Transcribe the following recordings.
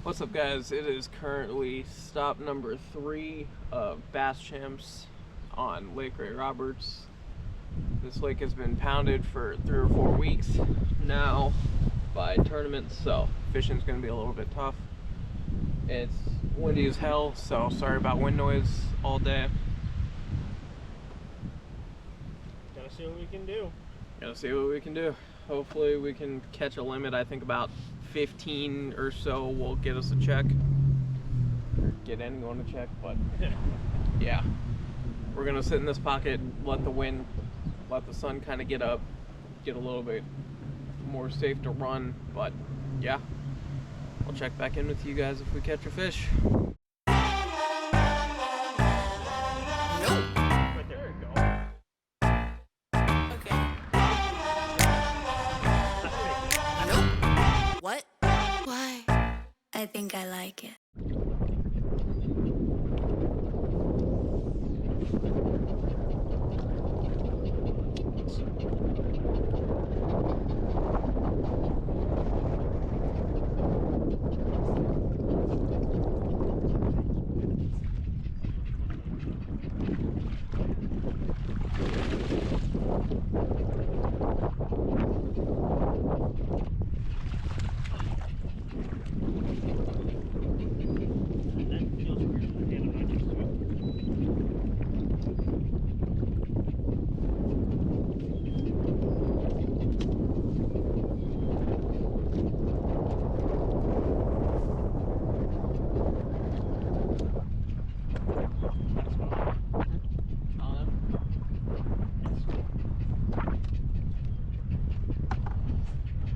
What's up, guys? It is currently stop number 3 of Bass Champs on Lake Ray Roberts. This lake has been pounded for 3 or 4 weeks now by tournaments, so fishing's going to be a little bit tough. It's windy as hell, so sorry about wind noise all day. Gotta see what we can do. Gotta see what we can do. Hopefully we can catch a limit. I think about 15 or so will get us a check. Or get anyone a check, but yeah. We're gonna sit in this pocket, let the wind, let the sun kind of get up, get a little bit more safe to run, but yeah. I'll check back in with you guys if we catch a fish. Right there you go. What? Why? I think I like it.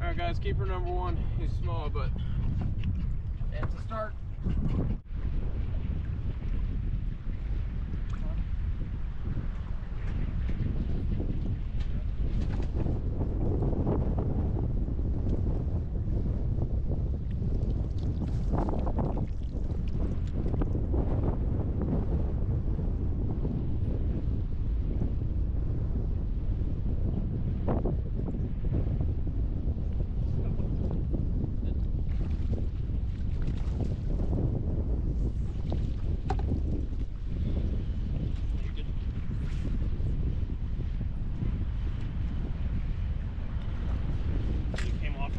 Alright guys, keeper number 1. He's small, but it's a start.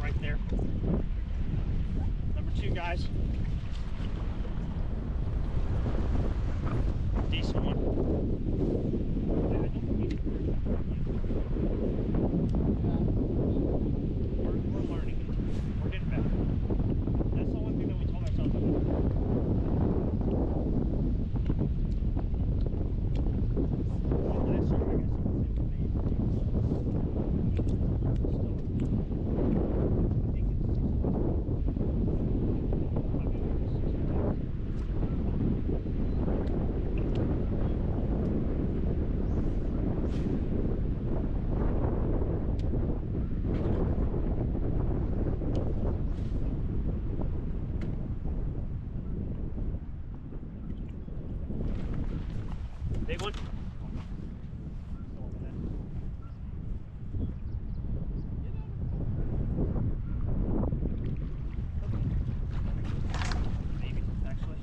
Right there. Number 2, guys. Decent one. We're learning. We're getting better. That's the one thing that we told ourselves. Last year, I guess you could say we big one. Maybe, actually.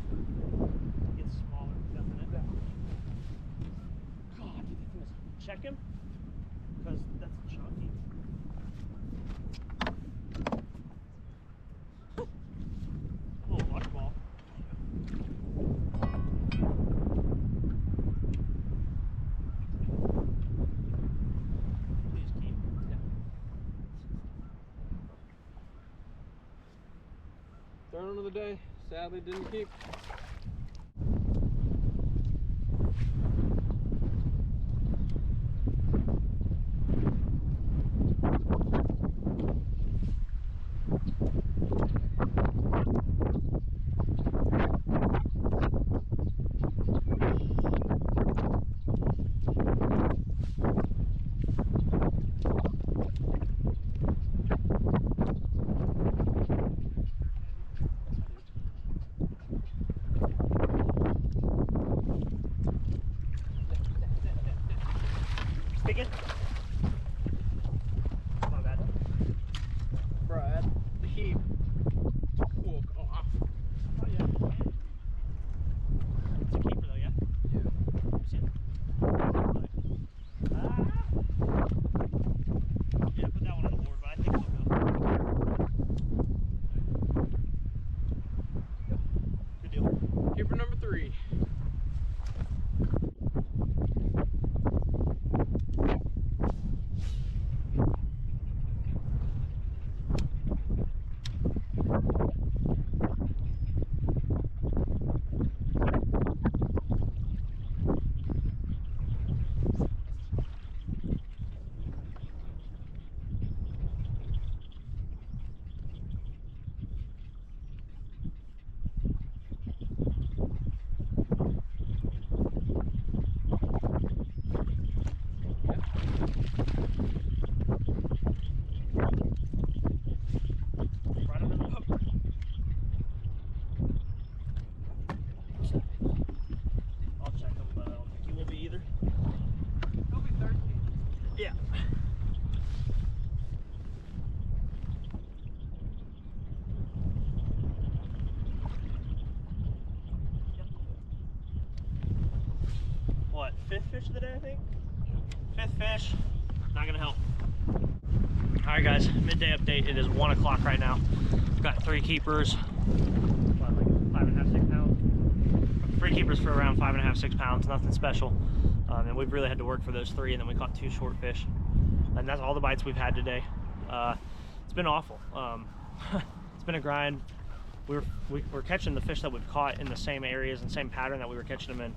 It gets smaller, definitely. God, do you think this check him? Because that's chunky. A little water ball. Please keep. Yeah. Third one of the day, sadly didn't keep. Speaking. My bad. Brad, he took off. Keeper number 3. I'll check him, but I don't think he will be either. He'll be 13. Yeah. What, 5th fish of the day, I think? 5th fish, not gonna help. All right, guys, midday update. It is 1 o'clock right now. We've got 3 keepers, what, like 5.5, 6 pounds? 3 keepers for around 5.5, 6 pounds, nothing special. And we've really had to work for those 3, and then we caught 2 short fish. And that's all the bites we've had today. It's been awful. It's been a grind. We're catching the fish that we've caught in the same areas and same pattern that we were catching them in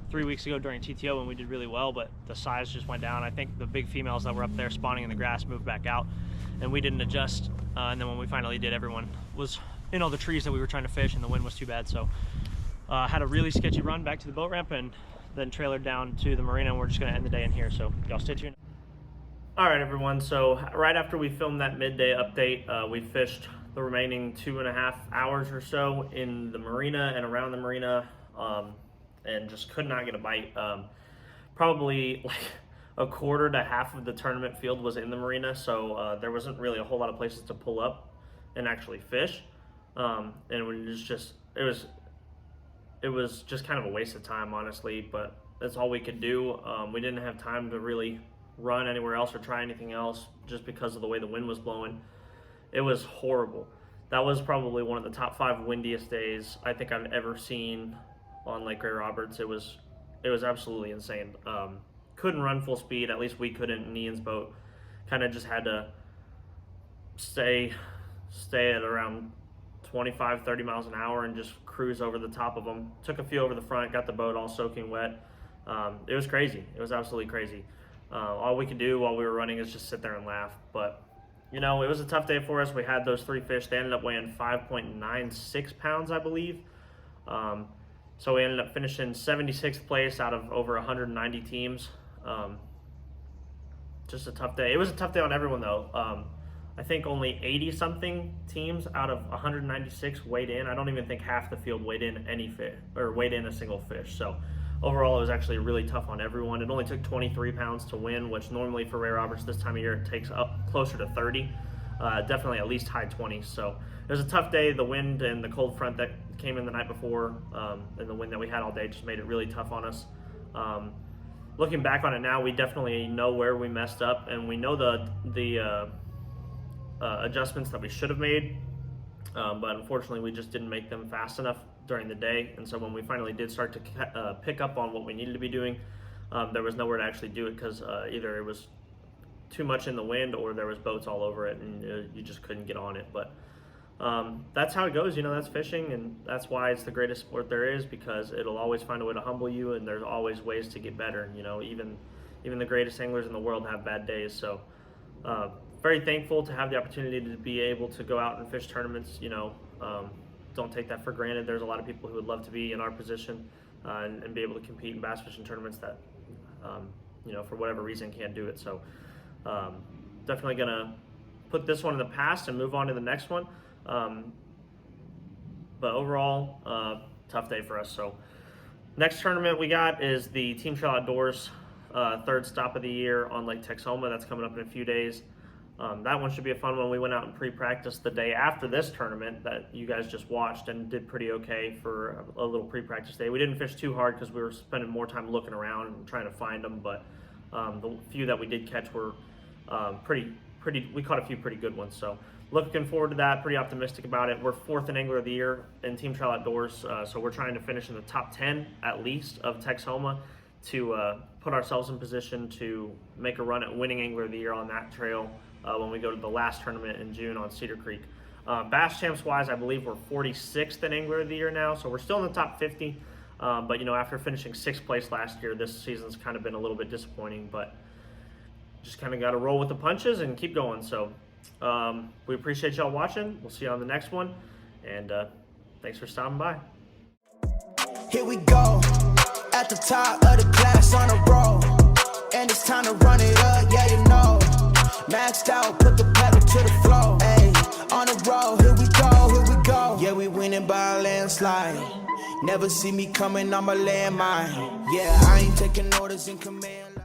3 weeks ago during TTO, when we did really well, but the size just went down. I think the big females that were up there spawning in the grass moved back out, and we didn't adjust. And then when we finally did, everyone was in all the trees that we were trying to fish, and the wind was too bad. So had a really sketchy run back to the boat ramp and then trailered down to the marina, and we're just gonna end the day in here. So y'all stay tuned. All right, everyone. So right after we filmed that midday update, we fished the remaining 2.5 hours or so in the marina and around the marina, and just could not get a bite. Probably like a quarter to half of the tournament field was in the marina, so there wasn't really a whole lot of places to pull up and actually fish. And it was just kind of a waste of time, honestly, but that's all we could do. We didn't have time to really run anywhere else or try anything else just because of the way the wind was blowing. It was horrible. That was probably one of the top 5 windiest days I think I've ever seen on Lake Ray Roberts. It was absolutely insane. Couldn't run full speed, at least we couldn't in Ian's boat. Kind of just had to stay at around 25, 30 miles an hour and just cruise over the top of them. Took a few over the front, got the boat all soaking wet. It was crazy. It was absolutely crazy. All we could do while we were running is just sit there and laugh. But, you know, it was a tough day for us. We had those 3 fish. They ended up weighing 5.96 pounds, I believe. So we ended up finishing 76th place out of over 190 teams. Just a tough day. It was a tough day on everyone, though. I think only 80-something teams out of 196 weighed in. I don't even think half the field weighed in any fish, or weighed in a single fish. So overall, it was actually really tough on everyone. It only took 23 pounds to win, which normally for Ray Roberts this time of year, it takes up closer to 30. Definitely at least high 20s. So it was a tough day. The wind and the cold front that came in the night before, and the wind that we had all day just made it really tough on us. Looking back on it now, we definitely know where we messed up, and we know the adjustments that we should have made, but unfortunately we just didn't make them fast enough during the day. And so when we finally did start to pick up on what we needed to be doing, there was nowhere to actually do it, because either it was too much in the wind or there was boats all over it, and you just couldn't get on it. But that's how it goes, you know. That's fishing, and that's why it's the greatest sport there is, because it'll always find a way to humble you, and there's always ways to get better. You know, even the greatest anglers in the world have bad days. So very thankful to have the opportunity to be able to go out and fish tournaments. You know, don't take that for granted. There's a lot of people who would love to be in our position and be able to compete in bass fishing tournaments that you know, for whatever reason can't do it. So definitely gonna put this one in the past and move on to the next one. But overall, tough day for us. So next tournament we got is the Team Trail Outdoors 3rd stop of the year on Lake Texoma. That's coming up in a few days. That one should be a fun one. We went out and pre-practiced the day after this tournament that you guys just watched, and did pretty okay for a little pre-practice day. We didn't fish too hard because we were spending more time looking around and trying to find them, but the few that we did catch were pretty. We caught a few pretty good ones. So looking forward to that. Pretty optimistic about it. We're 4th in Angler of the Year in Team Trail Outdoors, so we're trying to finish in the top 10 at least of Texoma to put ourselves in position to make a run at winning Angler of the Year on that trail when we go to the last tournament in June on Cedar Creek. Bass Champs wise, I believe we're 46th in Angler of the Year now, so we're still in the top 50. But after finishing 6th place last year, this season's kind of been a little bit disappointing, but just kind of got to roll with the punches and keep going. So we appreciate y'all watching. We'll see you on the next one, and thanks for stopping by. Here we go, at the top of the class on a roll, and it's time to run it up, yeah, maxed out, put the pedal to the floor, ayy, on the road, here we go, yeah, we winning by a landslide, never see me coming on my landmine, yeah, I ain't taking orders in command.